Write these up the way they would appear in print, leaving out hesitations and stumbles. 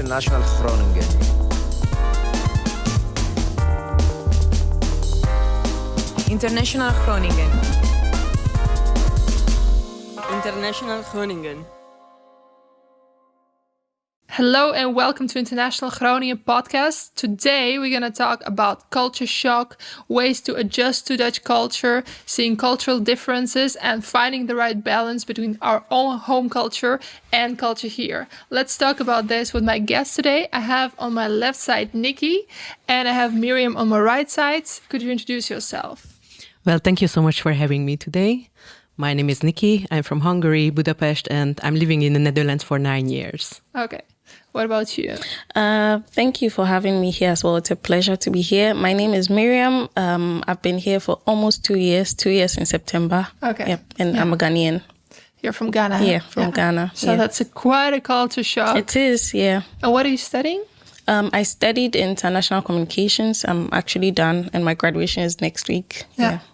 International Groningen. International Groningen. International Groningen. Hello and welcome to International Groningen podcast. Today we're going to talk about culture shock, ways to adjust to Dutch culture, seeing cultural differences and finding the right balance between our own home culture and culture here. Let's talk about this with my guest today. I have on my left side Nikki and I have Miriam on my right side. Could you introduce yourself? Well, thank you so much for having me today. My name is Nikki. I'm from Hungary, Budapest, and I'm living in the Netherlands for 9 years. Okay. What about you? Thank you for having me here as well. It's a pleasure to be here. My name is Miriam. I've been here for almost 2 years, 2 years in September. Okay. Yep. And I'm a Ghanaian. You're from Ghana? Yeah, from Ghana. So that's quite a culture shock. It is, yeah. And what are you studying? I studied international communications. I'm actually done and my graduation is next week.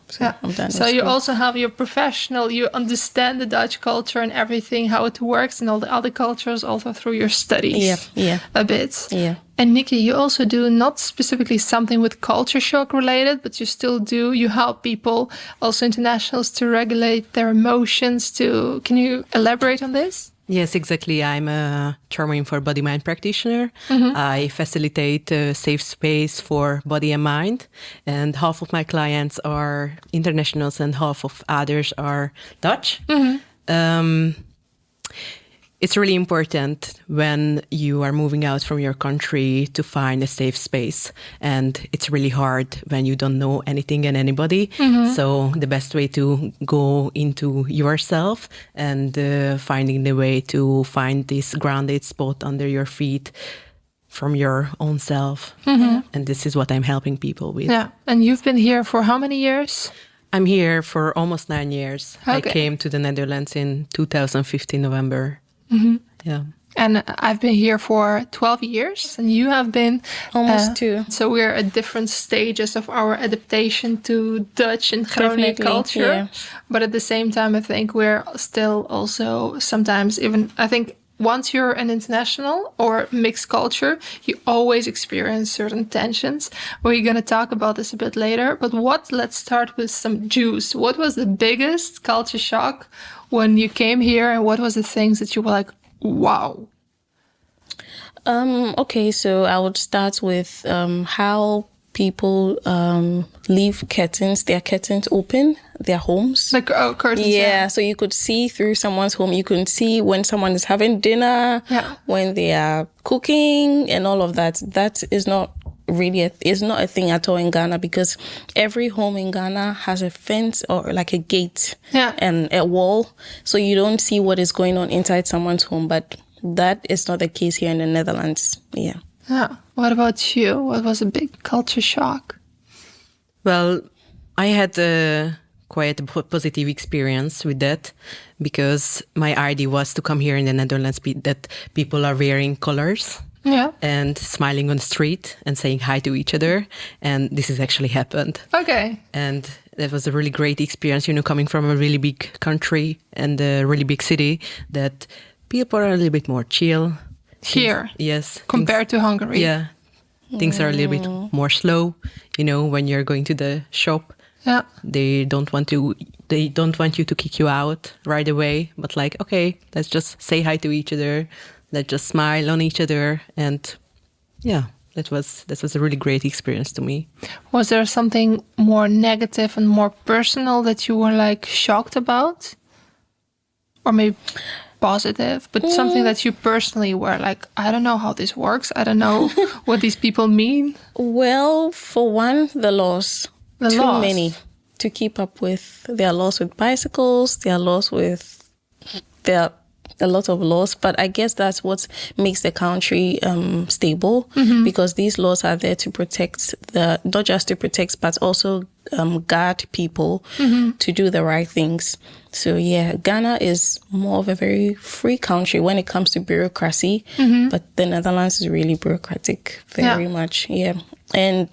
So I'm done. So you also have your professional, you understand the Dutch culture and everything, how it works and all the other cultures also through your studies. Yeah. A bit. Yeah. And Nikki, you also do not specifically something with culture shock related, but you still do. You help people, also internationals, to regulate their emotions. Can you elaborate on this? Yes, exactly. I'm a trauma-informed body-mind practitioner. Mm-hmm. I facilitate a safe space for body and mind. And half of my clients are internationals and half of others are Dutch. Mm-hmm. It's really important when you are moving out from your country to find a safe space. And it's really hard when you don't know anything and anybody. Mm-hmm. So the best way to go into yourself and finding the way to find this grounded spot under your feet from your own self. Mm-hmm. And this is what I'm helping people with. Yeah. And you've been here for how many years? I'm here for almost 9 years. Okay. I came to the Netherlands in 2015, November. Mm-hmm. Yeah. And I've been here for 12 years and you have been almost 2. So we're at different stages of our adaptation to Dutch and Groningen culture. Yeah. But at the same time, I think we're still also sometimes even, I think once you're an international or mixed culture, you always experience certain tensions. We're going to talk about this a bit later. But let's start with some juice. What was the biggest culture shock when you came here? And what was the things that you were like, wow? Okay, so I would start with how people leave their curtains open, their homes. Like curtains. Yeah, so you could see through someone's home. You can see when someone is having dinner, when they are cooking and all of that. That is not really is not a thing at all in Ghana because every home in Ghana has a fence or like a gate and a wall. So you don't see what is going on inside someone's home, but that is not the case here in the Netherlands. Yeah. Yeah. What about you? What was a big culture shock? Well, I had quite a positive experience with that because my idea was to come here in the Netherlands that people are wearing colors. Yeah. And smiling on the street and saying hi to each other. And this has actually happened. Okay. And that was a really great experience, coming from a really big country and a really big city, that people are a little bit more chill. Here? Yes. Compared to Hungary? Yeah. Things are a little bit more slow, when you're going to the shop. Yeah. They don't want you to kick you out right away, but like, okay, let's just say hi to each other. Let's just smile on each other. And yeah, that was a really great experience to me. Was there something more negative and more personal that you were like shocked about? Or maybe positive, but something that you personally were like, I don't know how this works. I don't know what these people mean. Well, for one, the laws. Too many to keep up with. There are laws with bicycles. There are a lot of laws, but I guess that's what makes the country stable, because these laws are there to protect not just to protect, but also guard people to do the right things. So yeah, Ghana is more of a very free country when it comes to bureaucracy, but the Netherlands is really bureaucratic, very much. Yeah. And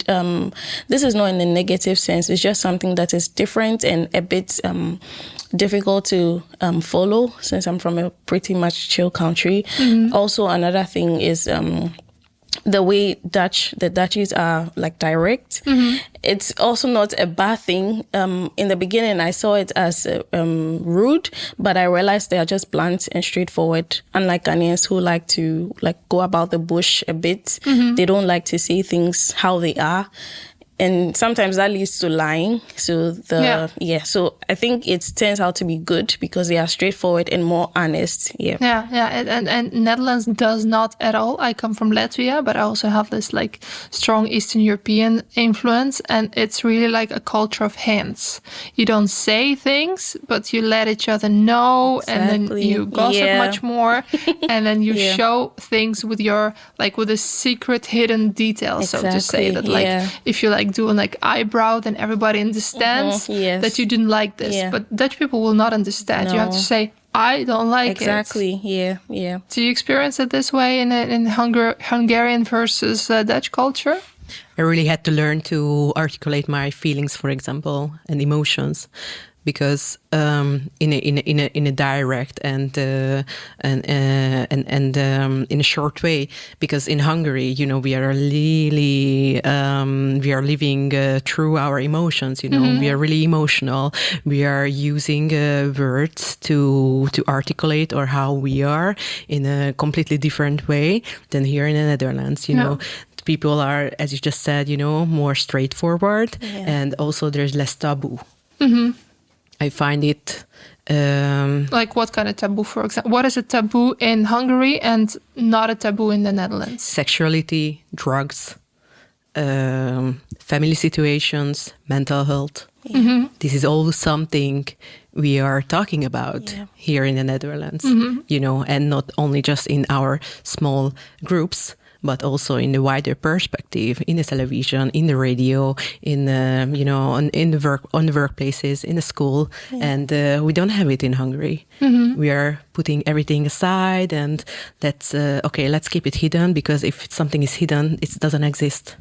this is not in a negative sense. It's just something that is different and a bit difficult to follow since I'm from a pretty much chill country. Also, another thing is the way the Dutchies are like direct. It's also not a bad thing. In the beginning, I saw it as rude, but I realized they are just blunt and straightforward. Unlike Ghanaians who like to like go about the bush a bit, they don't like to see things how they are. And sometimes that leads to lying. So so I think it turns out to be good because they are straightforward and more honest. And Netherlands does not at all. I come from Latvia, but I also have this like strong Eastern European influence, and it's really like a culture of hands. You don't say things, but you let each other know, and then you gossip much more, and then you show things with your with a secret hidden detail, so to say. That if you do an eyebrow, then everybody understands that you didn't like this. But Dutch people will not understand. No. You have to say, I don't like it. Exactly. Do you experience it this way in Hungarian versus Dutch culture? I really had to learn to articulate my feelings, for example, and emotions, because in a direct and in a short way. Because in Hungary, we are really we are living through our emotions. We are really emotional. We are using words to articulate or how we are in a completely different way than here in the Netherlands. People are, as you just said, more straightforward, and also there's less taboo. I find it... like what kind of taboo, for example? What is a taboo in Hungary and not a taboo in the Netherlands? Sexuality, drugs, family situations, mental health. This is all something we are talking about here in the Netherlands, and not only just in our small groups, but also in the wider perspective, in the television, in the radio, in in the workplaces, in the school, and we don't have it in Hungary. We are putting everything aside, and let's keep it hidden, because if something is hidden, it doesn't exist.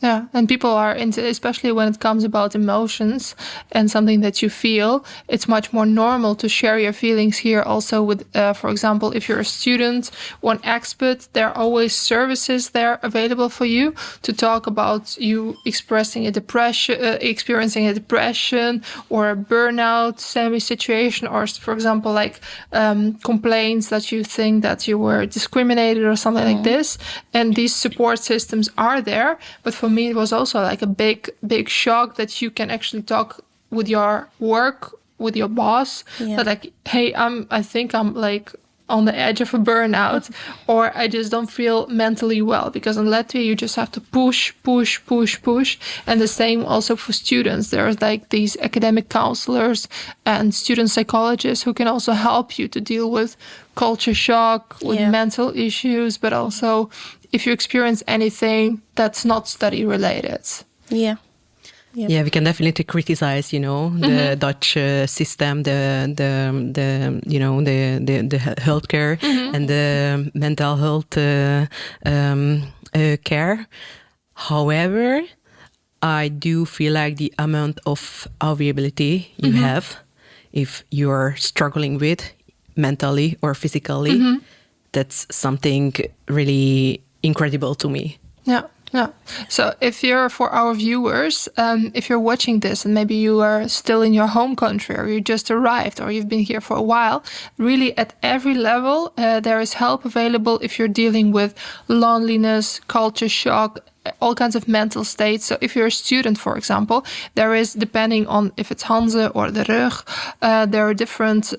Yeah, and people are into, especially when it comes about emotions and something that you feel, it's much more normal to share your feelings here also with, for example, if you're a student or an expert, there are always services there available for you to talk about you experiencing a depression or a burnout situation, or for example, complaints that you think that you were discriminated or something like this. And these support systems are there, but for me, it was also a big shock that you can actually talk with your work, with your boss, that hey, I think I'm on the edge of a burnout, or I just don't feel mentally well. Because in Latvia, you just have to push. And the same also for students. There's these academic counselors and student psychologists who can also help you to deal with culture shock, with mental issues, but also if you experience anything that's not study related. Yeah, we can definitely criticize, the Dutch system, the healthcare and the mental health care. However, I do feel like the amount of availability you have, if you're struggling with mentally or physically, that's something really incredible to me. Yeah. So for our viewers, if you're watching this and maybe you are still in your home country, or you just arrived, or you've been here for a while, really at every level, there is help available if you're dealing with loneliness, culture shock, all kinds of mental states. So if you're a student, for example, there is, depending on if it's Hanze or the Rug, there are different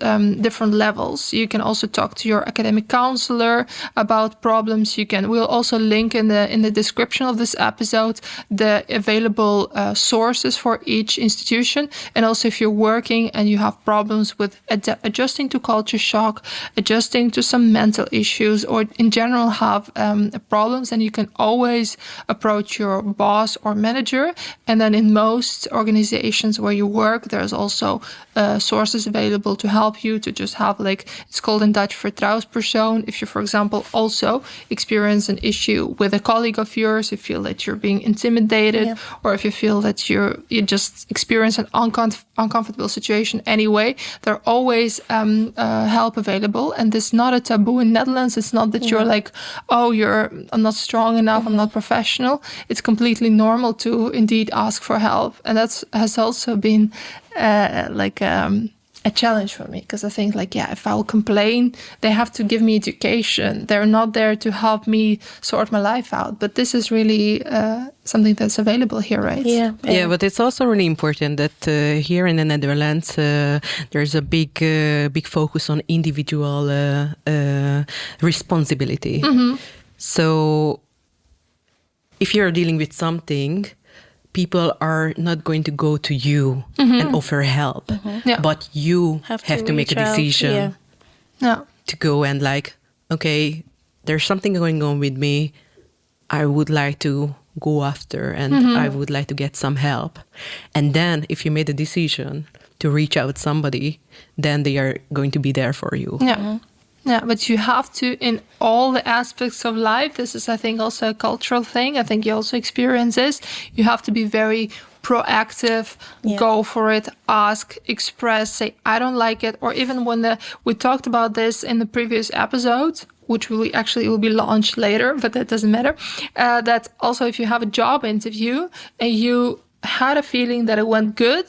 levels. You can also talk to your academic counselor about problems. We'll also link in the description of this episode the available sources for each institution. And also if you're working and you have problems with adjusting to culture shock, adjusting to some mental issues, or in general have problems, and you can always approach your boss or manager. And then in most organizations where you work, there's also sources available to help you to just have it's called in Dutch vertrouwenspersoon. If you, for example, also experience an issue with a colleague of yours, you feel that you're being intimidated, or if you feel that you just experience an uncomfortable situation anyway, there are always help available. And it's not a taboo in Netherlands. It's not that you're like, oh, I'm not strong enough, I'm not professional. It's completely normal to indeed ask for help. And that has also been a challenge for me, because I think if I will complain, they have to give me education. They're not there to help me sort my life out. But this is really something that's available here, right? Yeah, but it's also really important that here in the Netherlands, there's a big focus on individual responsibility. So if you're dealing with something, people are not going to go to you and offer help, but you have to make a decision to go and okay, there's something going on with me. I would like to go after and I would like to get some help. And then if you made a decision to reach out somebody, then they are going to be there for you. Yeah, but you have to, in all the aspects of life, this is, I think, also a cultural thing. I think you also experience this. You have to be very proactive, go for it, ask, express, say, I don't like it. Or even when we talked about this in the previous episode, which will be launched later, but that doesn't matter. That also, if you have a job interview and you had a feeling that it went good,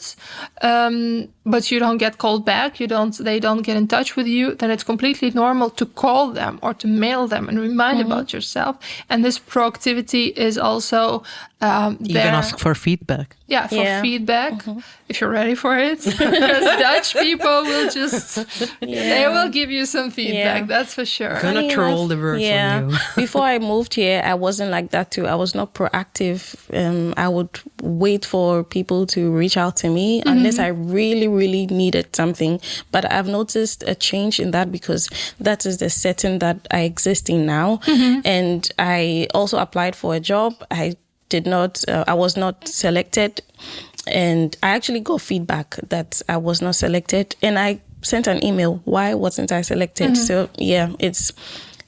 but you don't get called back, they don't get in touch with you, then it's completely normal to call them or to mail them and remind about yourself. And this proactivity is also even ask for feedback. Yeah, for feedback, if you're ready for it. Because Dutch people will they will give you some feedback, that's for sure. Gonna throw all the work on you. Before I moved here, I wasn't like that too. I was not proactive. I would wait for people to reach out to me unless I really needed something. But I've noticed a change in that, because that is the setting that I exist in now. And I also applied for a job. I was not selected, and I actually got feedback that I was not selected, and I sent an email, why wasn't I selected? So it's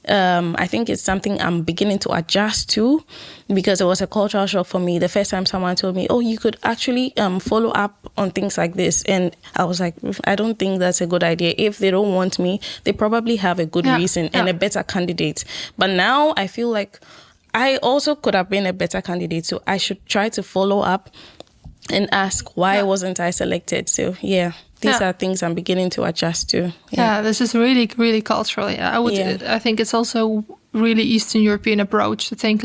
I think it's something I'm beginning to adjust to, because it was a cultural shock for me the first time someone told me, oh, you could actually follow up on things like this. And I was like, I don't think that's a good idea. If they don't want me, they probably have a good reason and a better candidate. But now I feel like I also could have been a better candidate, so I should try to follow up and ask, why wasn't I selected? So these are things I'm beginning to adjust to. This is really cultural. I think it's also really Eastern European approach to think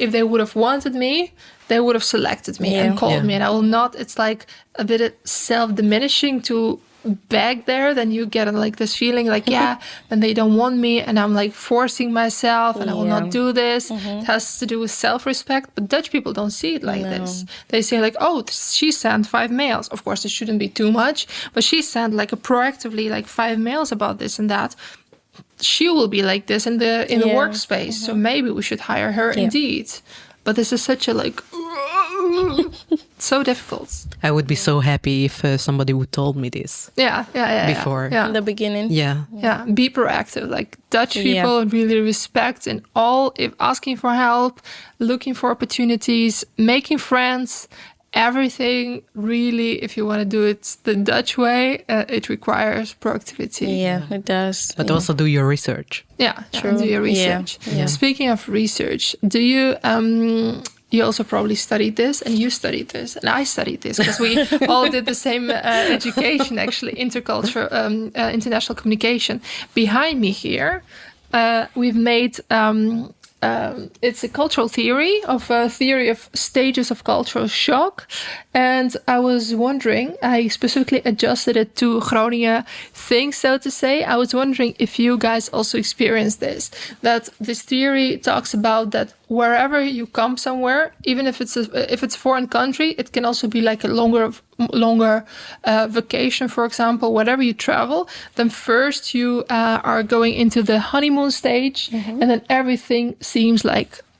if they would have wanted me, they would have selected me and called me, and I will not. It's like a bit self-diminishing to beg there. Then you get this feeling then they don't want me, and I'm forcing myself, and I will not do this. It has to do with self-respect, but Dutch people don't see it this. They say oh, she sent 5 mails. Of course, it shouldn't be too much, but she sent proactively 5 mails about this and that. She will be like this in the workspace, so maybe we should hire her indeed. But this is such a so difficult. I would be so happy if somebody would told me this. Before. In the beginning. Be proactive. Dutch people really respect in all, if asking for help, looking for opportunities, making friends, everything. Really, if you want to do it the Dutch way, it requires proactivity. Yeah, it does. But also do your research. Do your research. Speaking of research, do you you also probably studied this, and you studied this, and I studied this, because we all did the same education, actually, intercultural, international communication. Behind me here, we've made, it's a cultural theory of stages of cultural shock. And I was wondering, I specifically adjusted it to Groningen things, so to say. I was wondering if you guys also experienced this, that this theory talks about that wherever you come somewhere, even if it's a foreign country, it can also be a longer vacation, for example. Wherever you travel, then first you are going into the honeymoon stage, and then everything seems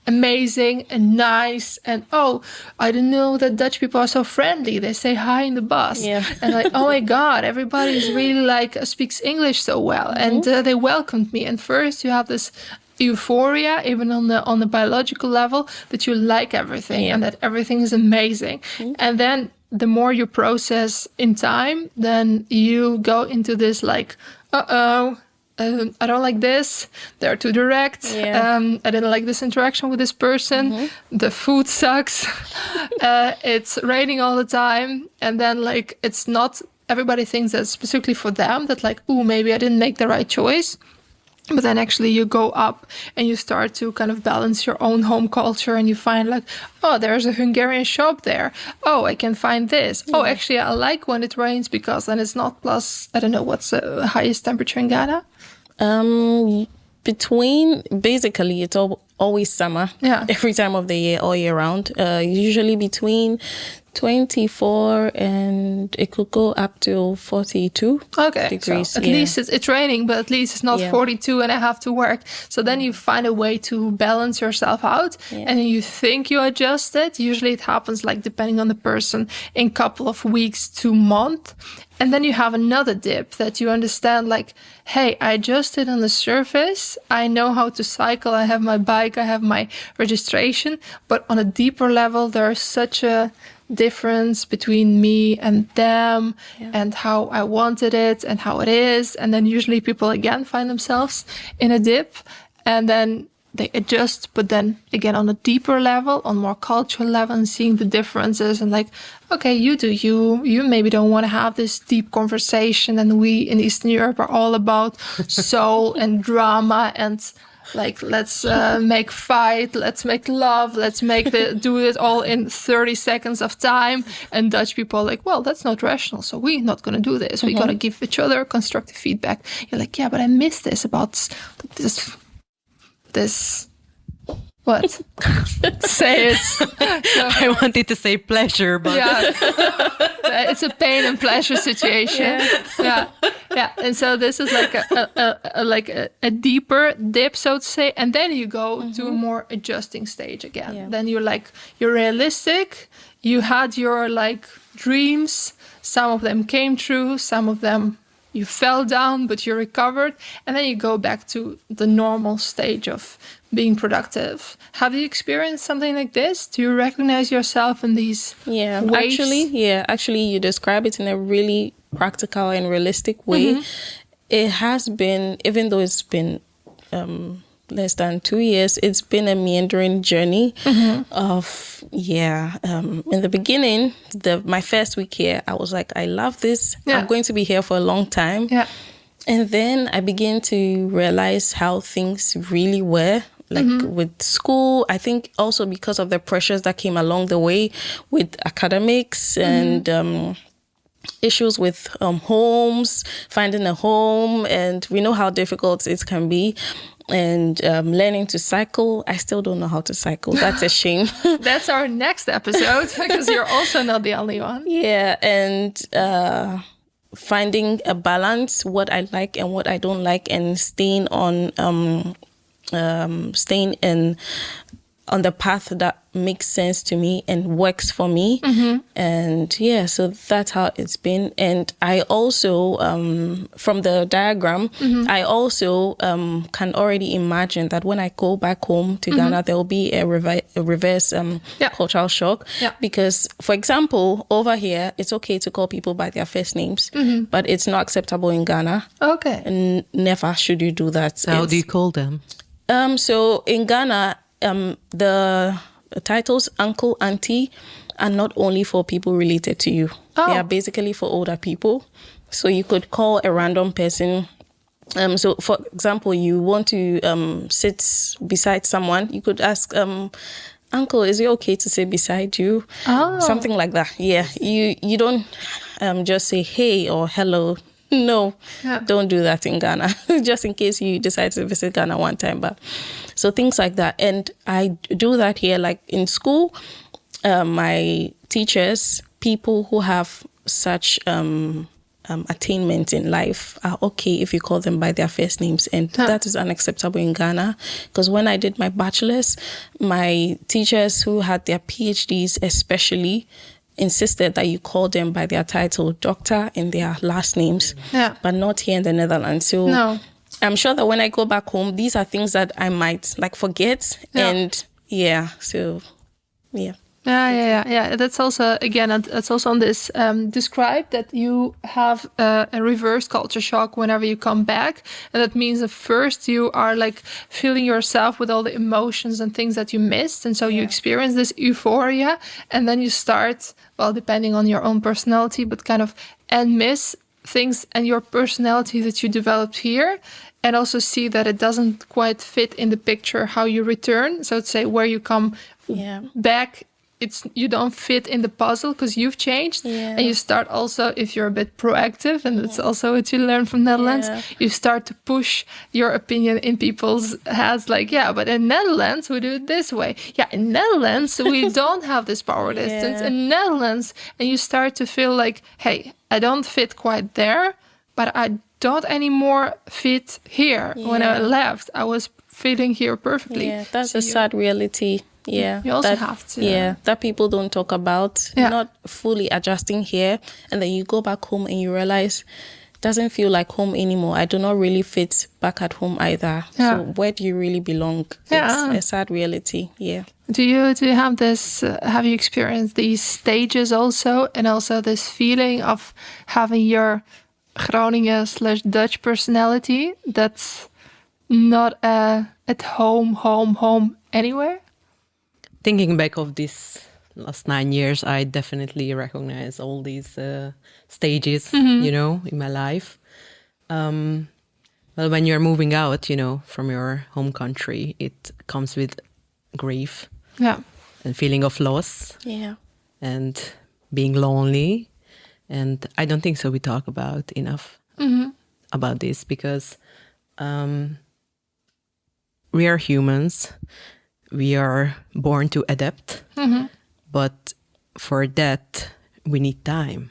amazing and nice, and oh, I didn't know that Dutch people are so friendly. They say hi in the bus, and like, oh my God, everybody's really like speaks English so well, and they welcomed me. And first, you have this euphoria, even on the biological level, that you like everything and that everything is amazing, and then the more you process in time, then you go into this like, I don't like this. They're too direct. I didn't like this interaction with this person. The food sucks. It's raining all the time. And then like, it's not, everybody thinks that specifically for them, that like, ooh, maybe I didn't make the right choice. But then actually you go up and you start to kind of balance your own home culture, and you find like, oh, there's a Hungarian shop there. Oh, I can find this. Oh, actually, I like when it rains because then it's not plus, I don't know, what's the highest temperature in Ghana? Basically, it's always summer. Every time of the year, all year round. Usually between 24 and it could go up to 42 degrees. So at least it's raining, but at least it's not 42 and I have to work. So then you find a way to balance yourself out, and then you think you adjust it. Usually it happens, like, depending on the person, in a couple of weeks to month. And then you have another dip that you understand, like, hey, I adjusted on the surface. I know how to cycle. I have my bike. I have my registration. But on a deeper level, there's such a difference between me and them, and how I wanted it and how it is. And then usually people again find themselves in a dip, and then they adjust, but then again on a deeper level, on more cultural level, and seeing the differences, and like, okay, you do you maybe don't want to have this deep conversation, and we in Eastern Europe are all about soul and drama, and like, let's make fight, let's make love, let's do it all in 30 seconds of time. And Dutch people are like, well, that's not rational, so we're not going to do this. We're going to give each other constructive feedback. You're like, yeah, but I missed this about this. What? Say it. So, I wanted to say pleasure, but it's a pain and pleasure situation. Yeah. And so this is like a deeper dip, so to say, and then you go to a more adjusting stage again. Then you're realistic. You had your like dreams. Some of them came true. Some of them you fell down, but you recovered, and then you go back to the normal stage of being productive. Have you experienced something like this? Do you recognize yourself in these ways? Actually, you describe it in a really practical and realistic way. It has been, even though it's been less than 2 years, it's been a meandering journey of, in the beginning, my first week here, I was like, I love this. I'm going to be here for a long time. And then I began to realize how things really were, like with school. I think also because of the pressures that came along the way with academics and issues with homes, finding a home, and we know how difficult it can be. And learning to cycle. I still don't know how to cycle. That's a shame. That's our next episode, because you're also not the only one. And finding a balance, what I like and what I don't like, and staying on the path that makes sense to me and works for me. And so that's how it's been. And I also, from the diagram, I also can already imagine that when I go back home to Ghana, there will be a reverse cultural shock. Because, for example, over here, it's okay to call people by their first names, but it's not acceptable in Ghana. And never should you do that. So how do you call them? So in Ghana, the titles uncle, auntie are not only for people related to you. They are basically for older people. So you could call a random person. So for example, you want to sit beside someone, you could ask, uncle, is it okay to sit beside you? Something like that. You don't just say hey or hello. No, don't do that in Ghana, just in case you decide to visit Ghana one time. But so things like that. And I do that here, like in school, my teachers, people who have such attainments in life are okay if you call them by their first names. And that is unacceptable in Ghana. Because when I did my bachelor's, my teachers who had their PhDs especially insisted that you call them by their title, doctor, and their last names, but not here in the Netherlands. So I'm sure that when I go back home, these are things that I might forget. And yeah. That's also, again, that's also on this describe that you have a reverse culture shock whenever you come back. And that means at first you are filling yourself with all the emotions and things that you missed. And so you experience this euphoria, and then you start, well, depending on your own personality, but and miss things and your personality that you developed here, and also see that it doesn't quite fit in the picture how you return. So to say, where you come back, you don't fit in the puzzle because you've changed. And you start also, if you're a bit proactive, and that's also what you learn from Netherlands, you start to push your opinion in people's heads, but in Netherlands we do it this way. In Netherlands we don't have this power distance. In Netherlands, and you start to feel hey, I don't fit quite there, but I don't anymore fit here. When I left, I was fitting here perfectly. That's a sad reality. You also have to. That people don't talk about, not fully adjusting here. And then you go back home and you realize it doesn't feel like home anymore. I do not really fit back at home either. So where do you really belong? It's a sad reality. Do you have this, have you experienced these stages also? And also this feeling of having your Groningen/Dutch personality that's not at home anywhere? Thinking back of this last 9 years, I definitely recognize all these stages, in my life. Well, when you're moving out, from your home country, it comes with grief. And feeling of loss. And being lonely. And I don't think so we talk about enough about this, because we are humans. We are born to adapt, but for that we need time.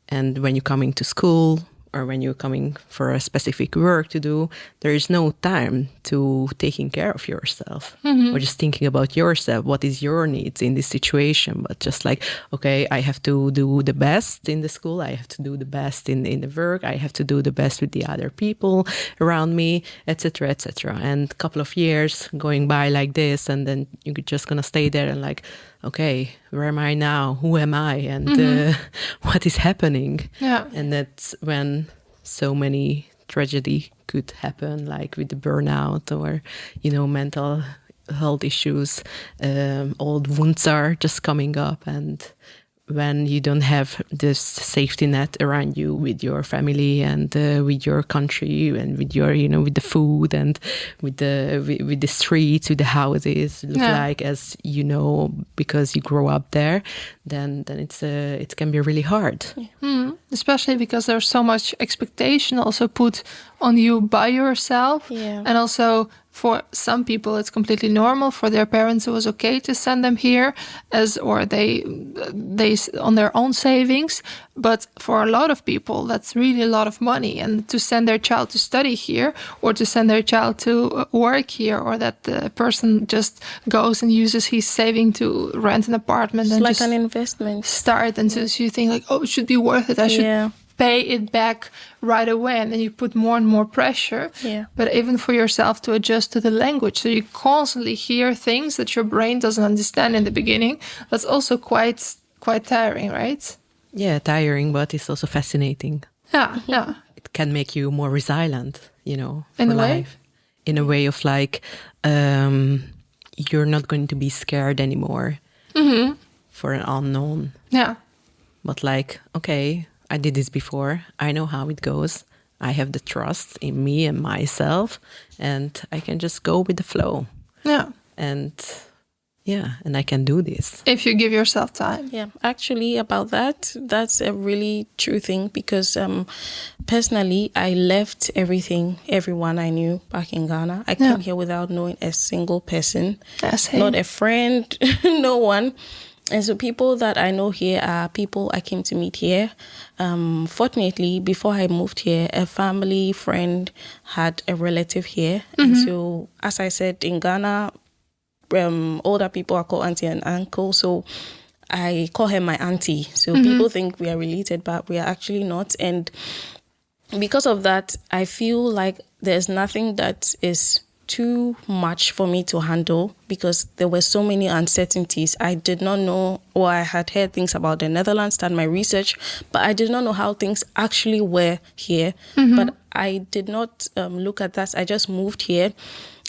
And when you're coming to school, or when you're coming for a specific work to do, there is no time to taking care of yourself or just thinking about yourself. What is your needs in this situation? But just okay, I have to do the best in the school. I have to do the best in the work. I have to do the best with the other people around me, etc., etc. And a couple of years going by like this, and then you're just going to stay there and okay, where am I now? Who am I? And what is happening? And that's when so many tragedy could happen, with the burnout or, mental health issues. Old wounds are just coming up, and when you don't have this safety net around you with your family and with your country and with your, with the food and with the streets, with the houses, look as because you grow up there, then it can be really hard. Especially because there's so much expectation also put on you by yourself, and also for some people it's completely normal. For their parents it was okay to send them here or they on their own savings, but for a lot of people that's really a lot of money, and to send their child to study here or to send their child to work here, or that the person just goes and uses his saving to rent an apartment. It's and like just an investment. Start, and so you think it should be worth it. I should pay it back right away, and then you put more and more pressure. But even for yourself to adjust to the language, so you constantly hear things that your brain doesn't understand in the beginning. That's also quite tiring, right? Tiring, but it's also fascinating. It can make you more resilient, in for a way. life. In a way of you're not going to be scared anymore for an unknown. But okay, I did this before. I know how it goes. I have the trust in me and myself, and I can just go with the flow. And I can do this. If you give yourself time. Actually, about that's a really true thing, because personally, I left everyone I knew back in Ghana. I came here without knowing a single person, not a friend, no one. And so people that I know here are people I came to meet here. Fortunately, before I moved here, a family friend had a relative here. And so, as I said, in Ghana, older people are called auntie and uncle. So I call her my auntie. So people think we are related, but we are actually not. And because of that, I feel like there's nothing that is too much for me to handle because there were so many uncertainties. I did not know, or I had heard things about the Netherlands, done my research, but I did not know how things actually were here. But I did not look at that. I just moved here.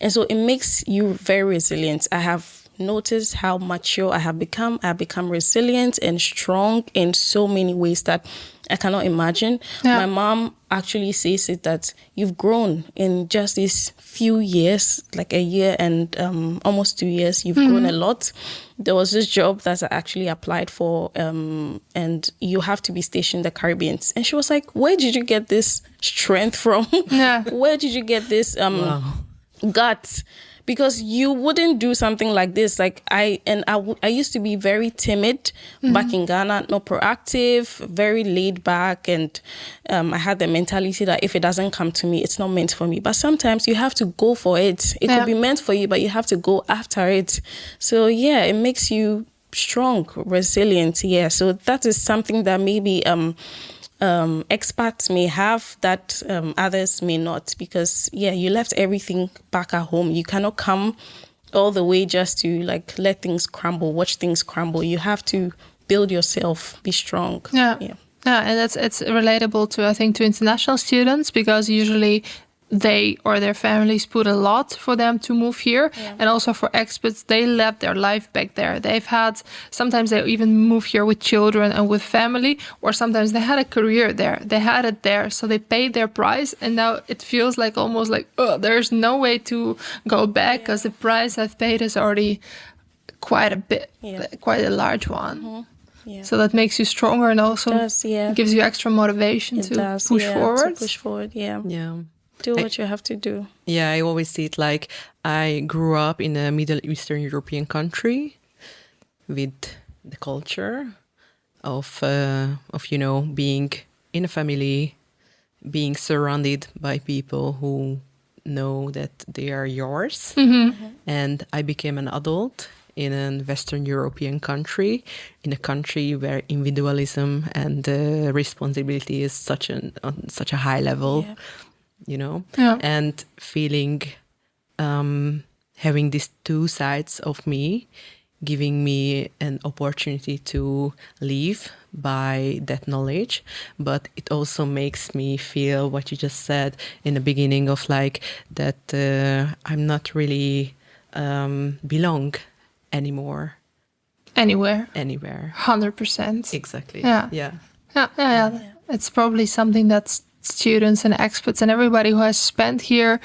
And so it makes you very resilient. I have noticed how mature I have become. I have become resilient and strong in so many ways that I cannot imagine. Yeah. My mom actually says it that you've grown in just these few years, like a year and almost 2 years. You've grown a lot. There was this job that I actually applied for, and you have to be stationed in the Caribbean. And she was like, "Where did you get this strength from? Yeah. Where did you get this gut?" Because you wouldn't do something like this. Like I used to be very timid back in Ghana, not proactive, very laid back. And I had the mentality that if it doesn't come to me, it's not meant for me. But sometimes you have to go for it. It could be meant for you, but you have to go after it. So yeah, it makes you strong, resilient. Yeah. So that is something that maybe expats may have that others may not, because you left everything back at home. You cannot come all the way just to like let things crumble, watch things crumble. You have to build yourself, be strong. Yeah, and it's relatable to, I think, to international students, because usually they or their families put a lot for them to move here. And also for expats, they left their life back there. Sometimes they even move here with children and with family, or sometimes they had a career there. They had it there, so they paid their price, and now it feels like almost like, there's no way to go back, because the price I've paid is already quite a bit, quite a large one. So that makes you stronger, and also gives you extra motivation to push forward. Do what you have to do. Yeah, I always see it like I grew up in a Middle Eastern European country with the culture of being in a family, being surrounded by people who know that they are yours. And I became an adult in a Western European country, in a country where individualism and responsibility is on such a high level. And feeling, having these two sides of me, giving me an opportunity to live by that knowledge. But it also makes me feel what you just said in the beginning of like that I'm not really belong anymore. Anywhere. 100%. Exactly. Yeah. It's probably something that's students and expats and everybody who has spent here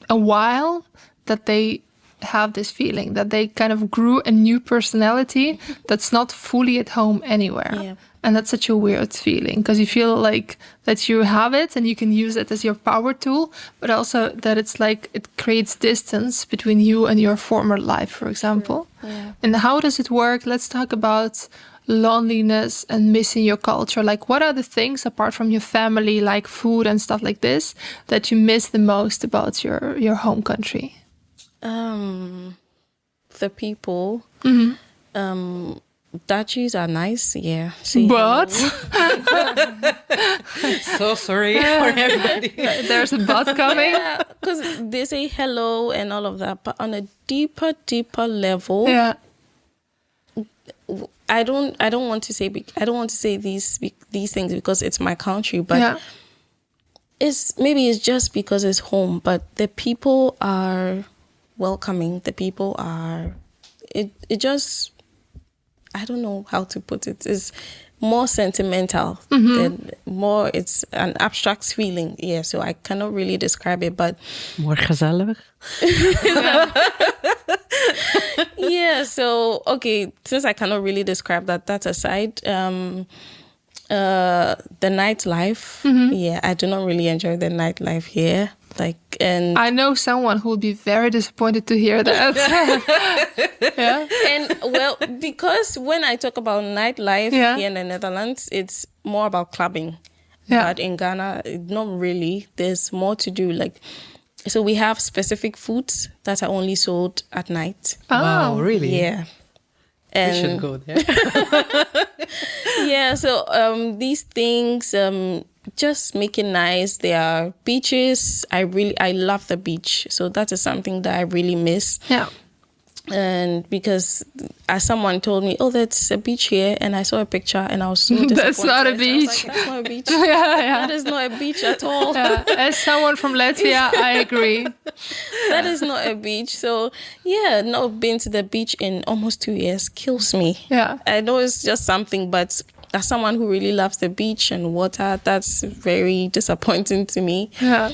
a while, that they have this feeling that they kind of grew a new personality that's not fully at home anywhere. And that's such a weird feeling, because you feel like that you have it and you can use it as your power tool, but also that it's like it creates distance between you and your former life, for example. And how does it work? Let's talk about loneliness and missing your culture. Like, what are the things apart from your family, like food and stuff like this, that you miss the most about your home country? The people. Dutchies are nice, But so sorry for everybody. There's a but coming. Because they say hello and all of that, but on a deeper level, I don't want to say these things because it's my country, but it's just because it's home. But the people are welcoming. The people are. It just. I don't know how to put it. It's more sentimental than more. It's an abstract feeling. So I cannot really describe it, but more gezellig. So okay, since I cannot really describe that aside, The nightlife. Yeah, I do not really enjoy the nightlife here. And I know someone who will be very disappointed to hear that. Yeah. And well, because when I talk about nightlife here in the Netherlands, it's more about clubbing. Yeah. But in Ghana, not really. There's more to do. So we have specific foods that are only sold at night. Oh. Wow, really? Yeah. We should go there. Yeah, so these things, just make it nice. There are beaches. I love the beach. So that is something that I really miss. Yeah. And because as someone told me, oh, that's a beach here, and I saw a picture and I was so disappointed. That's not a I was beach. like, that's not a beach. Yeah. That is not a beach at all. Yeah. As someone from Latvia, I agree. That is not a beach. So yeah, not being to the beach in almost 2 years kills me. Yeah. I know it's just something, but as someone who really loves the beach and water, that's very disappointing to me. Yeah.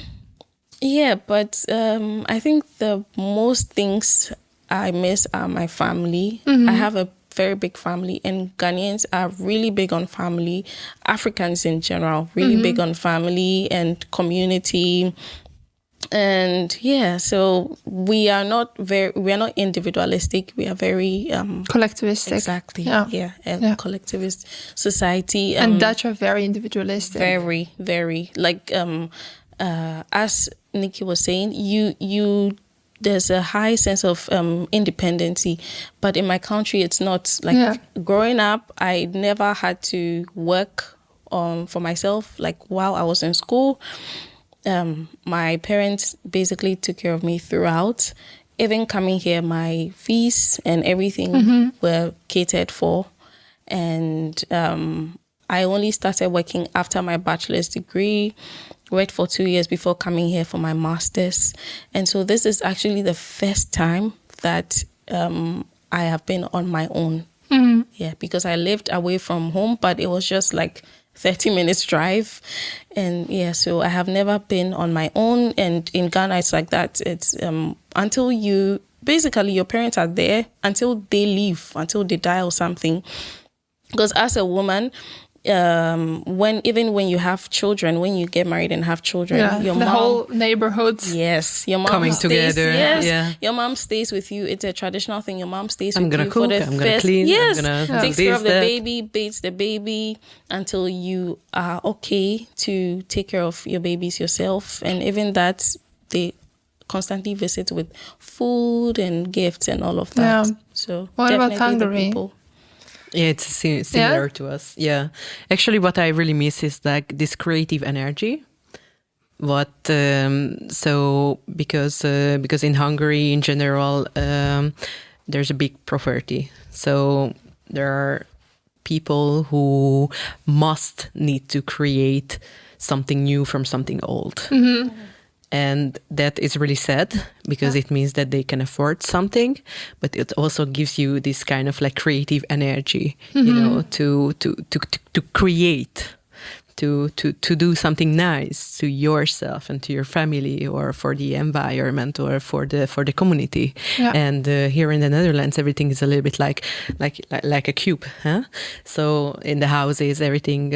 Yeah, but I think the most things I miss are my family. I have a very big family, and Ghanaians are really big on family. Africans in general, really big on family and community. And yeah, so we are not individualistic. We are very Collectivistic. exactly Yeah. collectivist society. And Dutch are very individualistic. Very, very as Nikki was saying, you there's a high sense of independency, but in my country it's not. Growing up, I never had to work for myself. While I was in school, my parents basically took care of me throughout. Even coming here, my fees and everything were catered for, and I only started working after my bachelor's degree. Worked for 2 years before coming here for my master's. And so this is actually the first time that I have been on my own. Yeah, because I lived away from home, but it was just 30 minutes drive. And yeah, so I have never been on my own. And in Ghana, it's like that. It's until your parents are there, until they leave, until they die or something. Because as a woman, when you have children, when you get married and have children, your mom, whole neighborhood, your mom coming stays, together. Yes, Yeah. your mom stays with you. It's a traditional thing. Your mom stays I'm with gonna you cook, for the I'm first. gonna clean, Yes, I'm gonna takes do care of the that. baby, bathes the baby until you are okay to take care of your babies yourself. And even that, they constantly visit with food and gifts and all of that. Yeah. So What about definitely the Hungary? people. Yeah, it's similar to us. Yeah. Actually, what I really miss is this creative energy. Because in Hungary in general, there's a big poverty. So there are people who must need to create something new from something old. And that is really sad because it means that they can afford something, but it also gives you this kind of creative energy, to create, to do something nice to yourself and to your family or for the environment or for the community. Yeah. And here in the Netherlands, everything is a little bit like a cube. Huh? So in the houses, everything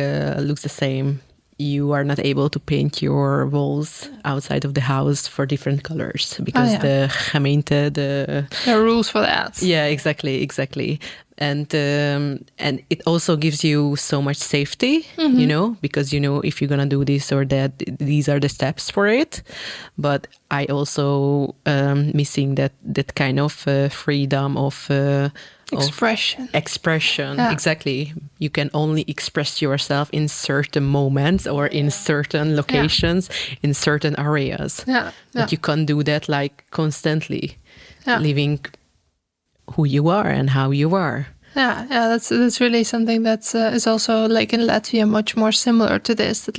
looks the same. You are not able to paint your walls outside of the house for different colors because the gemeente, there are rules for that. Yeah, exactly. And it also gives you so much safety, because if you're gonna do this or that, these are the steps for it. But I also missing that kind of freedom of expression. Yeah. Exactly. You can only express yourself in certain moments or in certain locations, in certain areas. But you can't do that constantly, living who you are and how you are. Yeah, that's really something that is also in Latvia much more similar to this. That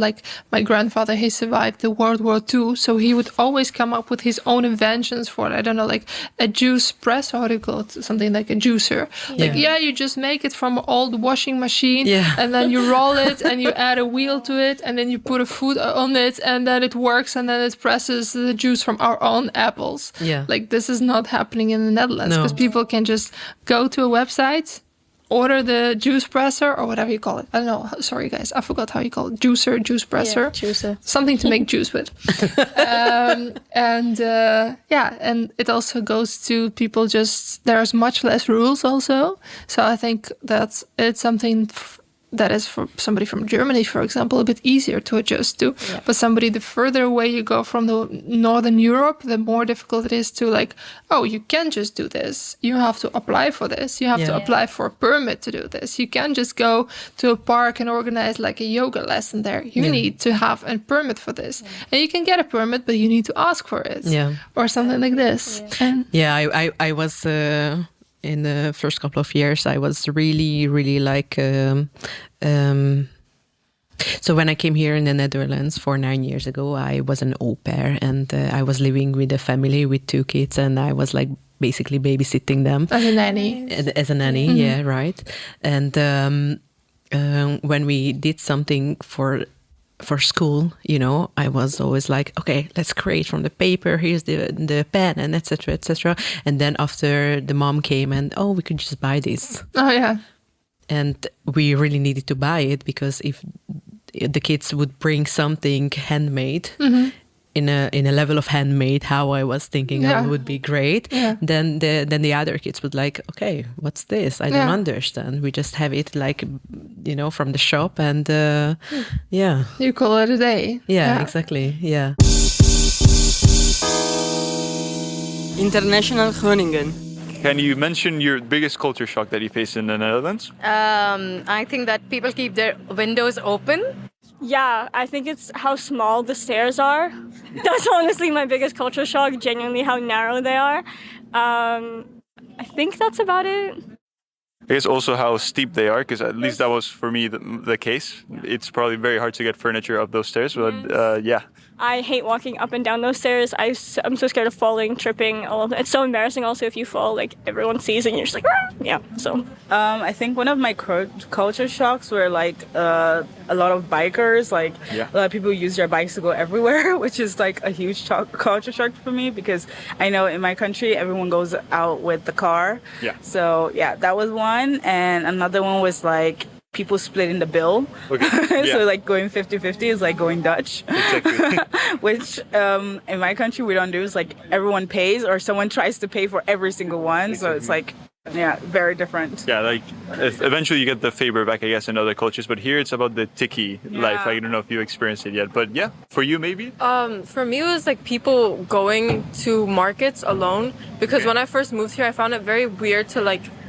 my grandfather, he survived the World War II, so he would always come up with his own inventions for it. I don't know, a juice press, or how do you call it? Something like a juicer. You just make it from an old washing machine, and then you roll it and you add a wheel to it, and then you put a food on it, and then it works, and then it presses the juice from our own apples. Yeah, this is not happening in the Netherlands because people can just go to a website, order the juice presser or whatever you call it. I don't know. Sorry, guys. I forgot how you call it. Juice presser. Yeah, juicer. Something to make juice with. And it also goes to people there's much less rules also. So I think that it's something that is for somebody from Germany, for example, a bit easier to adjust to. Yeah. But the further away you go from the Northern Europe, the more difficult it is to you can't just do this. You have to apply for this. You have to apply for a permit to do this. You can't just go to a park and organize a yoga lesson there. You need to have a permit for this. Yeah. And you can get a permit, but you need to ask for it. Yeah. Or something like this. Yeah, I was... in the first couple of years, I was really, really so when I came here in the Netherlands 9 years ago, I was an au pair, and I was living with a family with 2 kids, and I was basically babysitting them. As a nanny. As a nanny, yeah, right. And when we did something for school, I was always okay, let's create from the paper. Here's the pen, and etc., etc. And then after the mom came, and we could just buy this. Oh yeah. And we really needed to buy it because if the kids would bring something handmade. Mm-hmm. In a level of handmade, how I was thinking it would be great. Yeah. Then the other kids would okay, what's this? I don't understand. We just have it from the shop, and you call it a day. Yeah, exactly. Yeah. International Groningen. Can you mention your biggest culture shock that you faced in the Netherlands? I think that people keep their windows open. Yeah, I think it's how small the stairs are. That's honestly my biggest culture shock, genuinely how narrow they are. I think that's about it. I guess also how steep they are, because at least that was for me the case. It's probably very hard to get furniture up those stairs, but yeah. I hate walking up and down those stairs. I'm so scared of falling, tripping, all of that. It's so embarrassing also if you fall, everyone sees it and you're just yeah, so. I think one of my culture shocks were a lot of bikers, a lot of people use their bikes to go everywhere, which is a huge culture shock for me because I know in my country everyone goes out with the car. Yeah. So yeah, that was one. And another one was people splitting the bill. Okay. Yeah. So going 50-50 is going Dutch. Exactly. Which in my country we don't do. It's everyone pays or someone tries to pay for every single one. Exactly. So it's very different. Yeah, eventually you get the favor back, I guess, in other cultures. But here it's about the tiki life. I don't know if you experienced it yet. But yeah, for you maybe? For me it was people going to markets alone. Because when I first moved here, I found it very weird to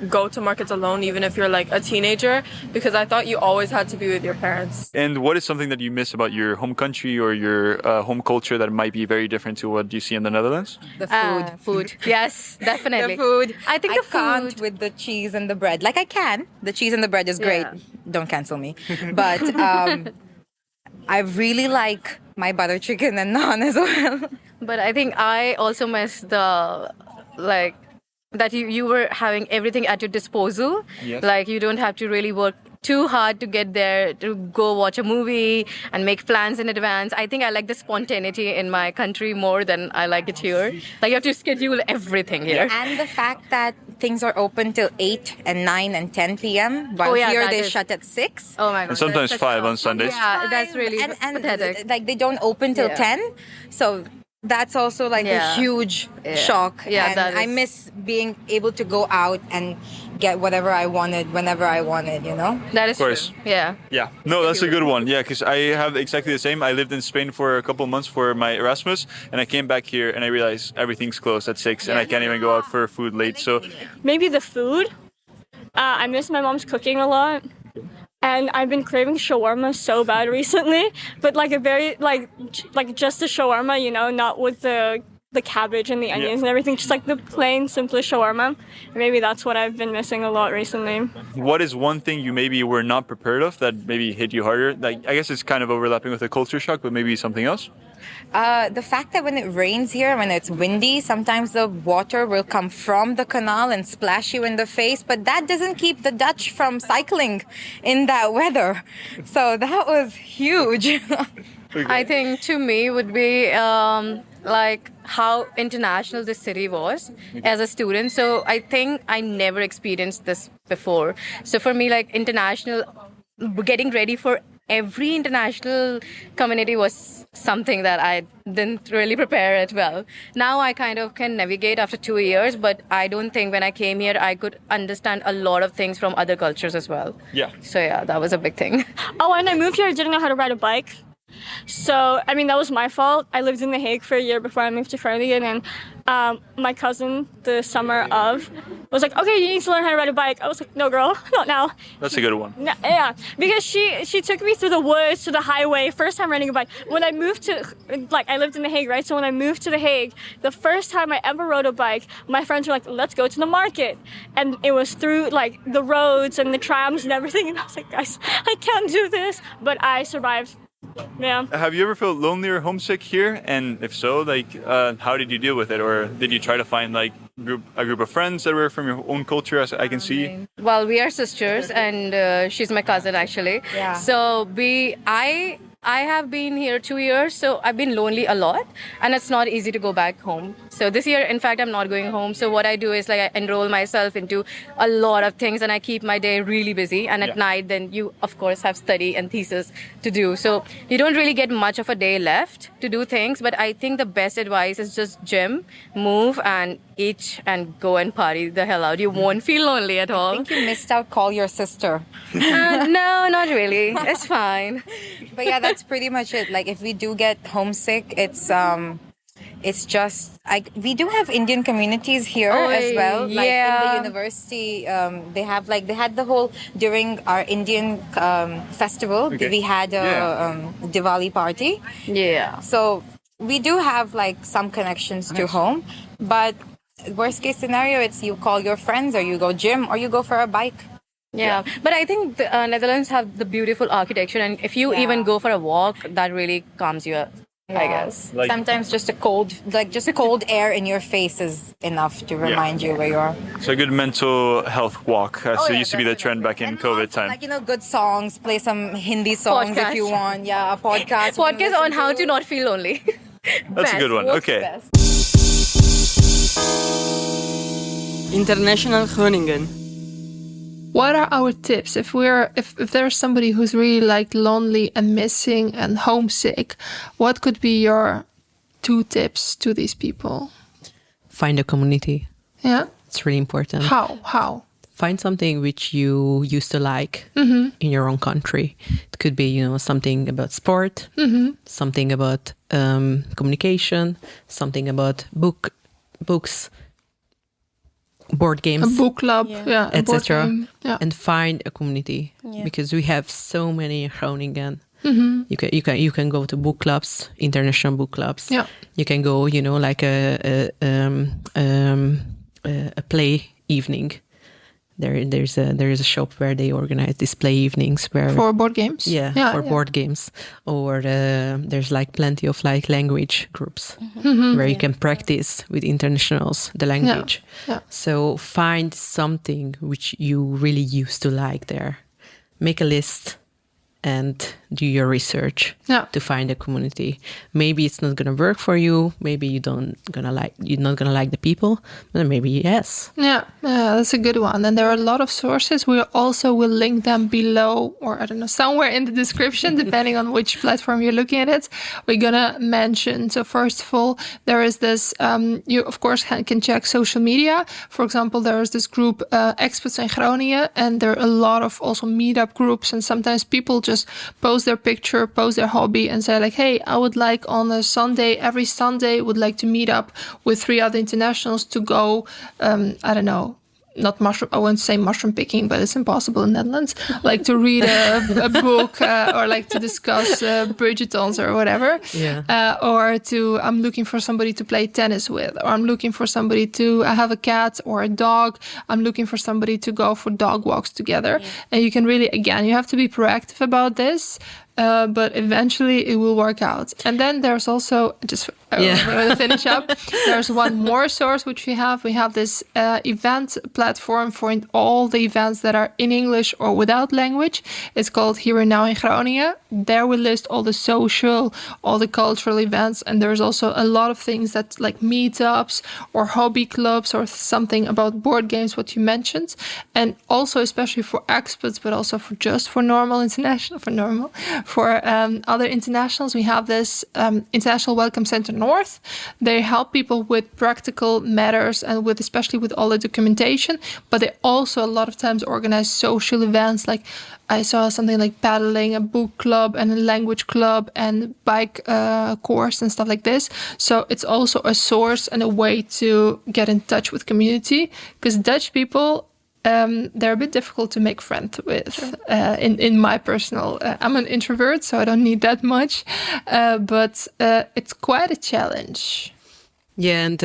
go to markets alone, even if you're a teenager, because I thought you always had to be with your parents. And what is something that you miss about your home country or your home culture that might be very different to what you see in the Netherlands? The food. Food. Yes, definitely. The food. I think the food. Can't with the cheese and the bread. I can. The cheese and the bread is great. Yeah. Don't cancel me. But I really like my butter chicken and naan as well. But I think I also miss the that you were having everything at your disposal. Yes. You don't have to really work too hard to get there, to go watch a movie and make plans in advance. I think I like the spontaneity in my country more than I like it here. You have to schedule everything here. And the fact that things are open till 8 and 9 and 10 p.m. While here they shut at 6. Oh my God. And sometimes 5 on Sundays. Yeah, that's really pathetic. They don't open till 10. So that's also a huge shock. Yeah, and I miss being able to go out and get whatever I wanted whenever I wanted, That is true. Yeah. Yeah. No, that's a good one. Yeah, because I have exactly the same. I lived in Spain for a couple of months for my Erasmus, and I came back here and I realized everything's closed at 6 and I can't even go out for food late. So maybe the food. I miss my mom's cooking a lot. And I've been craving shawarma so bad recently, but a very just a shawarma, not with the cabbage and the onions and everything, just the plain, simplest shawarma. Maybe that's what I've been missing a lot recently. What is one thing you maybe were not prepared of that maybe hit you harder? I guess it's kind of overlapping with a culture shock, but maybe something else? The fact that when it rains here, when it's windy, sometimes the water will come from the canal and splash you in the face, but that doesn't keep the Dutch from cycling in that weather. So that was huge. I think to me would be like how international the city was as a student. So I think I never experienced this before. So for me, like international, getting ready for every international community was something that I didn't really prepare it well. Now I kind of can navigate after 2 years, but I don't think when I came here I could understand a lot of things from other cultures as well. Yeah. So yeah, that was a big thing. Oh, when I moved here, I didn't know how to ride a bike. So, I mean, that was my fault. I lived in The Hague for a year before I moved to Groningen, and my cousin, the summer of, was like, okay, you need to learn how to ride a bike. I was like, no, girl, not now. That's a good one. No, yeah, because she took me through the woods, to the highway, first time riding a bike. When I moved to, like, I lived in The Hague, right? So when I moved to The Hague, the first time I ever rode a bike, my friends were like, let's go to the market. And it was through, like, the roads and the trams and everything. And I was like, guys, I can't do this. But I survived. Yeah. Have you ever felt lonely or homesick here? And if so, like, how did you deal with it? Or did you try to find like a group of friends that were from your own culture, as I can see? Well, we are sisters, and she's my cousin actually. Yeah. So I have been here 2 years, so I've been lonely a lot, and it's not easy to go back home. So this year, in fact, I'm not going home. So what I do is like I enroll myself into a lot of things, and I keep my day really busy. And at night, then you, of course, have study and thesis to do. So you don't really get much of a day left to do things. But I think the best advice is just gym, move, and eat, and go and party the hell out. You won't feel lonely at all. I think you missed out. Call your sister. No, not really. It's fine. But yeah, that's pretty much it. Like if we do get homesick, it's just we do have Indian communities here as well. Like in the university, they had the whole during our Indian festival. Okay. We had a Diwali party. Yeah. So we do have like some connections to home, but worst case scenario, it's you call your friends or you go gym or you go for a bike. Yeah, but I think the Netherlands have the beautiful architecture, and if you even go for a walk, that really calms you up, I guess. Like, sometimes just a cold air in your face is enough to remind you where you are. So a good mental health walk. So it used to be the trend back in COVID time. Like, good songs, play some Hindi songs if you want. Yeah, a podcast. Podcast on how to not feel lonely. That's a good one. Okay. International Groningen. What are our tips if there's somebody who's really like lonely and missing and homesick? What could be your 2 tips to these people? Find a community. Yeah, it's really important. How? Find something which you used to like in your own country. It could be, something about sport, something about communication, something about books, board games, a book club, etc. And find a community because we have so many in Groningen. You can go to book clubs, international book clubs. Yeah. You can go, like a play evening. There is a shop where they organize display evenings for board games. For board games, or there's like plenty of like language groups where you can practice with internationals the language. Yeah. So find something which you really used to like there. Make a list and do your research to find a community. Maybe it's not gonna work for you. Maybe you're not gonna like the people, but maybe yes. Yeah, that's a good one. And there are a lot of sources. We also will link them below, or I don't know, somewhere in the description, depending on which platform you're looking at it. We're gonna mention. So first of all, there is this. You of course can check social media. For example, there is this group Expats in Groningen, and there are a lot of also meetup groups, and sometimes people just post their picture, post their hobby, and say like, hey, I would like on a Sunday, every Sunday, would like to meet up with 3 other internationals to go, I don't know, not mushroom, I won't say mushroom picking, but it's impossible in Netherlands, like to read a book or like to discuss Bridgertons or whatever. Yeah. Or I'm looking for somebody to play tennis with, or I'm looking for somebody I have a cat or a dog. I'm looking for somebody to go for dog walks together. Yeah. And you can really, again, you have to be proactive about this. But eventually it will work out. And then there's also, to finish up, there's one more source which we have. We have this event platform for all the events that are in English or without language. It's called Here and Now in Groningen. there we list all the social, all the cultural events, and there's also a lot of things that like meetups or hobby clubs or something about board games, what you mentioned. And also especially for expats, but also for other internationals, we have this International Welcome Center North. They help people with practical matters and especially with all the documentation, but they also a lot of times organize social events. Like I saw something like paddling, a book club and a language club and bike course and stuff like this. So it's also a source and a way to get in touch with community, because Dutch people, they're a bit difficult to make friends with. In my personal, I'm an introvert, so I don't need that much, but it's quite a challenge. Yeah, and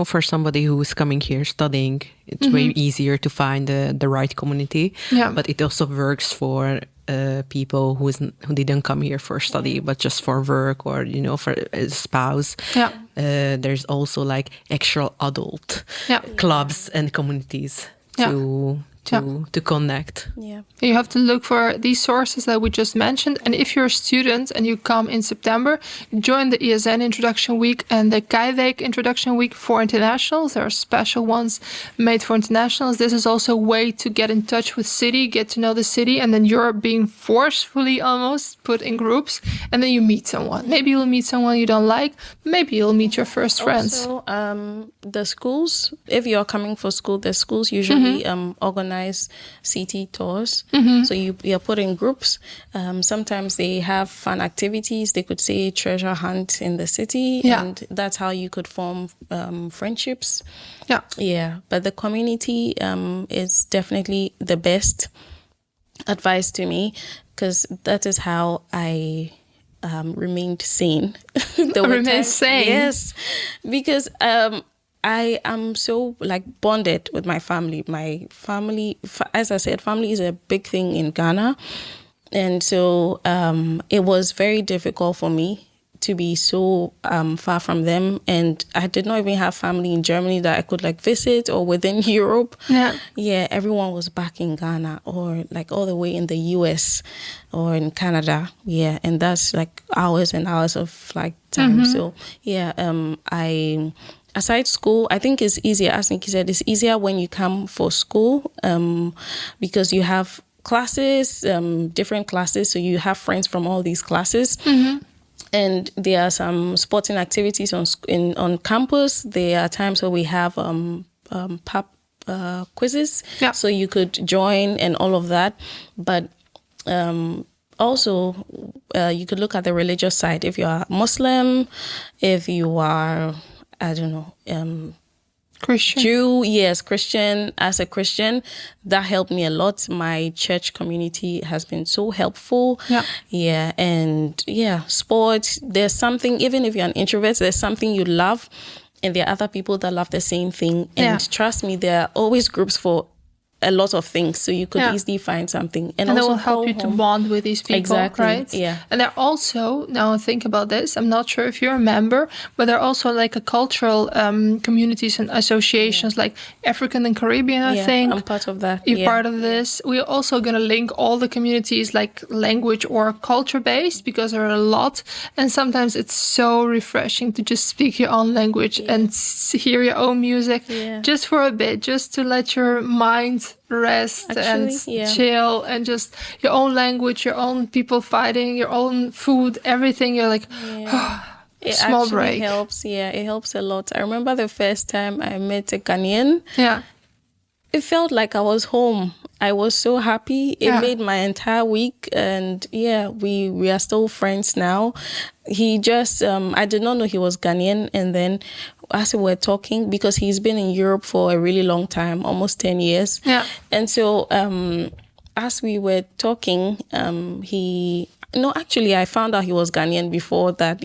for somebody who's coming here studying, it's way easier to find the right community. Yeah. But it also works for people who didn't come here for study, but just for work or for a spouse. Yeah. There's also like actual adult clubs and communities to connect. Yeah. You have to look for these sources that we just mentioned. And if you're a student and you come in September, join the ESN Introduction Week and the Keiweek Introduction Week for internationals. There are special ones made for internationals. This is also a way to get in touch with city, get to know the city, and then you're being forcefully almost put in groups, and then you meet someone. Maybe you'll meet someone you don't like. Maybe you'll meet your first friends. Also, the schools, if you're coming for school, the schools usually organize city tours. So you're put in groups. Sometimes they have fun activities. They could say treasure hunt in the city, and that's how you could form friendships. Yeah. But the community is definitely the best advice to me, because that is how I remained sane. Remain sane. Yes, because I am so like bonded with my family. My family, as I said, family is a big thing in Ghana. And so it was very difficult for me to be so far from them. And I did not even have family in Germany that I could like visit, or within Europe. Yeah, everyone was back in Ghana or like all the way in the US or in Canada. Yeah, and that's like hours and hours of flight time. So yeah, aside school, I think it's easier, as Nikki said, it's easier when you come for school because you have classes, different classes, so you have friends from all these classes. And there are some sporting activities on campus. There are times where we have pub quizzes, so you could join and all of that. But also, you could look at the religious side. If you are Muslim, if you are, I don't know, Christian. Jew, yes, Christian. As a Christian, that helped me a lot. My church community has been so helpful. Yeah, and yeah, sports. There's something, even if you're an introvert, there's something you love, and there are other people that love the same thing. And trust me, there are always groups for a lot of things, so you could easily find something, and also that will help you to bond with these people, right? Yeah. And they're also, now I think about this, I'm not sure if you're a member, but there are also like a cultural communities and associations like African and Caribbean, I think. I'm part of that. You're part of this. We're also going to link all the communities like language or culture based, because there are a lot, and sometimes it's so refreshing to just speak your own language and hear your own music just for a bit, just to let your mind rest and chill, and just your own language, your own people fighting, your own food, everything. You're like, it small actually break. Helps. Yeah, it helps a lot. I remember the first time I met a Ghanaian. Yeah. It felt like I was home. I was so happy. It made my entire week. And yeah, we are still friends now. He just, I did not know he was Ghanaian. And then as we were talking, because he's been in Europe for a really long time, almost 10 years. Yeah. And so as we were talking, actually, I found out he was Ghanaian before that,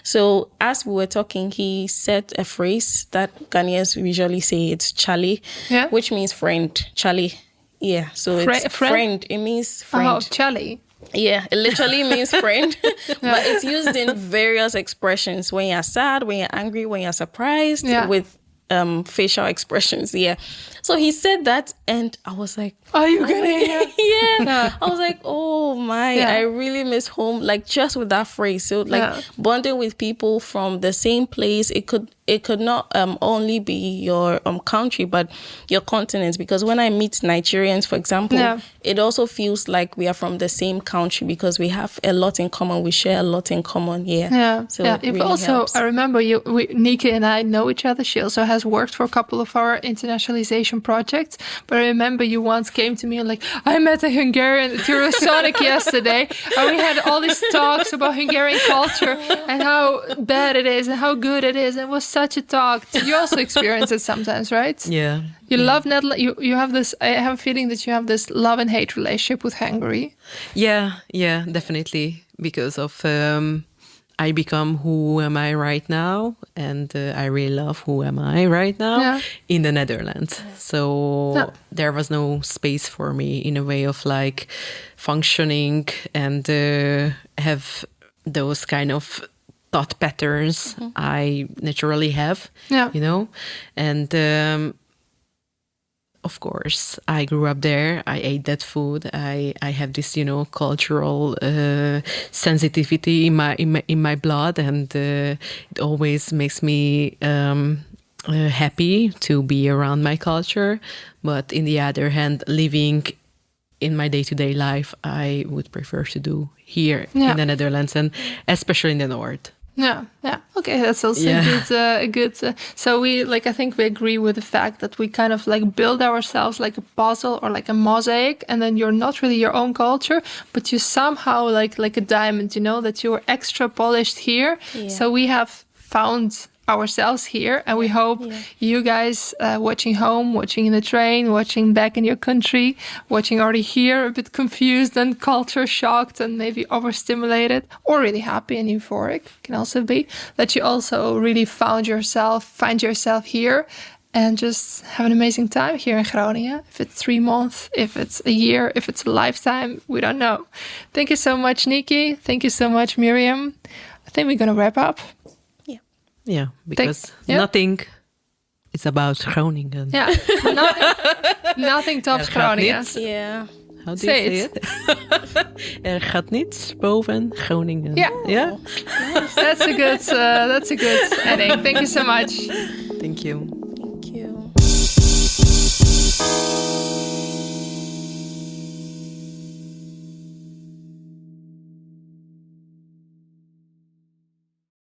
So as we were talking, he said a phrase that Ghanaians usually say, it's Charlie, which means friend, Charlie. Yeah, so it's friend. It means friend. Oh, Charlie. Yeah, it literally means friend, but it's used in various expressions. When you're sad, when you're angry, when you're surprised, with facial expressions. Yeah. So he said that, and I was like, "Are you gonna?" I was like, "Oh, Oh my, I really miss home, like just with that phrase. So like bonding with people from the same place, it could not only be your country, but your continent. Because when I meet Nigerians, for example, it also feels like we are from the same country because we have a lot in common. We share a lot in common. So it really helps. I remember Nike and I know each other. She also has worked for a couple of our internationalization projects. But I remember you once came to me and like, I met a Hungarian at Eurosonic yesterday, and we had all these talks about Hungarian culture and how bad it is and how good it is. And it was such a talk. You also experience it sometimes, right? Yeah. You love Netherlands. You have this. I have a feeling that you have this love and hate relationship with Hungary. Yeah, definitely. Because of I become who am I right now, and I really love who am I right now in the Netherlands. So there was no space for me in a way of like functioning and have those kind of thought patterns I naturally have, you know, and of course, I grew up there. I ate that food. I have this, you know, cultural sensitivity in my blood, and it always makes me happy to be around my culture. But in the other hand, living in my day-to-day life, I would prefer to do here in the Netherlands, and especially in the north. Yeah. Okay, that's also good. So we I think we agree with the fact that we kind of like build ourselves like a puzzle or like a mosaic, and then you're not really your own culture, but you somehow like a diamond, you know, that you're extra polished here. Yeah. So we have found ourselves here, and we hope you guys watching home, watching in the train, watching back in your country, watching already here, a bit confused and culture shocked and maybe overstimulated, or really happy and euphoric, can also be, that you also really find yourself here and just have an amazing time here in Groningen. If it's 3 months, if it's a year, if it's a lifetime, we don't know. Thank you so much, Nikki. Thank you so much, Miriam. I think we're going to wrap up. Yeah, because nothing is about Groningen. Yeah, nothing tops Groningen. Yeah. How do you say it? Gaat niets boven Groningen. Yeah. That's a good ending. Thank you so much. Thank you. Thank you.